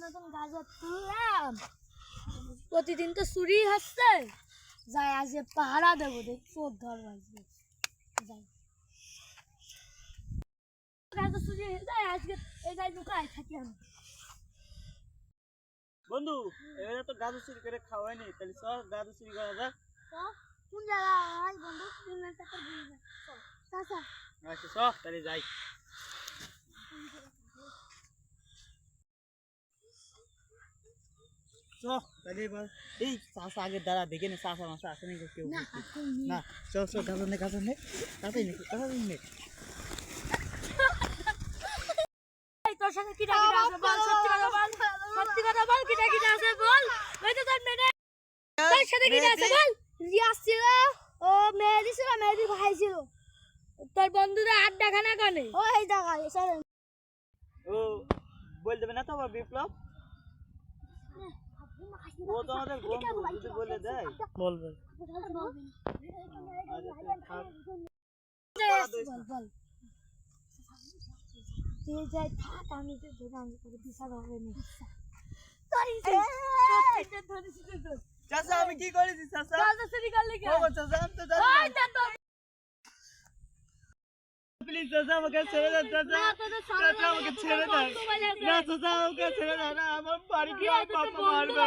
নতুন গাজর তুললাম, প্রতিদিন তো চুরি হচ্ছে, যাই আজকে পাহারা দেবো, দেখি চোর ধরবো আজকে। যাই গাজর চুরি হয়ে যায় আজকে, এই যাই লুকায় থাকি আমি। বন্ধু এবারে তো গাজর চুরি করে খাওয়াইনি, তাহলে চল গাজর চুরি করা যাক। কোন জায়গায় বন্ধু? চাচা আচ্ছা চল তাহলে যাই। চল তাহলে এবার এই চাষা আগে দাঁড়া, দেখে নে চাষা মাসা আসে নাকি কেউ। না চল চল, গাজর নে গাজর নে, তাড়াতাড়ি নে তাড়াতাড়ি নে। তোর সাথে কি ডাকি আছে বল, সত্যি কথা বল, সত্যি কথা বল, কি ডাকি আছে বল। ওই তো তোর মেয়ে, তোর সাথে কি আছে বল। রিয়াজ ছিল, ও মেহেদি ছিল, মেহেদি ভাই ছিল। তোর বন্ধুরা আড্ডা খানা কানে ওই জায়গায় চলেন। ও বল দেবে না তো আবার বিপ্লব, ও তো আমাদের বন্ধু, যদি বলে দেয় বলবে। বল তুই যাই থাক, আমি তো ধরে করে বিচার হবে না। চাচা আমি কি করেছি চাচা? গাজর চুরি করলি কেন? ও চাচা আমি তো জানি ওই না। তো প্লিজ চাচা আমাকে ছেড়ে দেন চাচা, চাচা আমাকে ছেড়ে দেন। না চাচা আমাকে ছেড়ে দেন, আমার বাড়ি গিয়ে বাবা মারবে।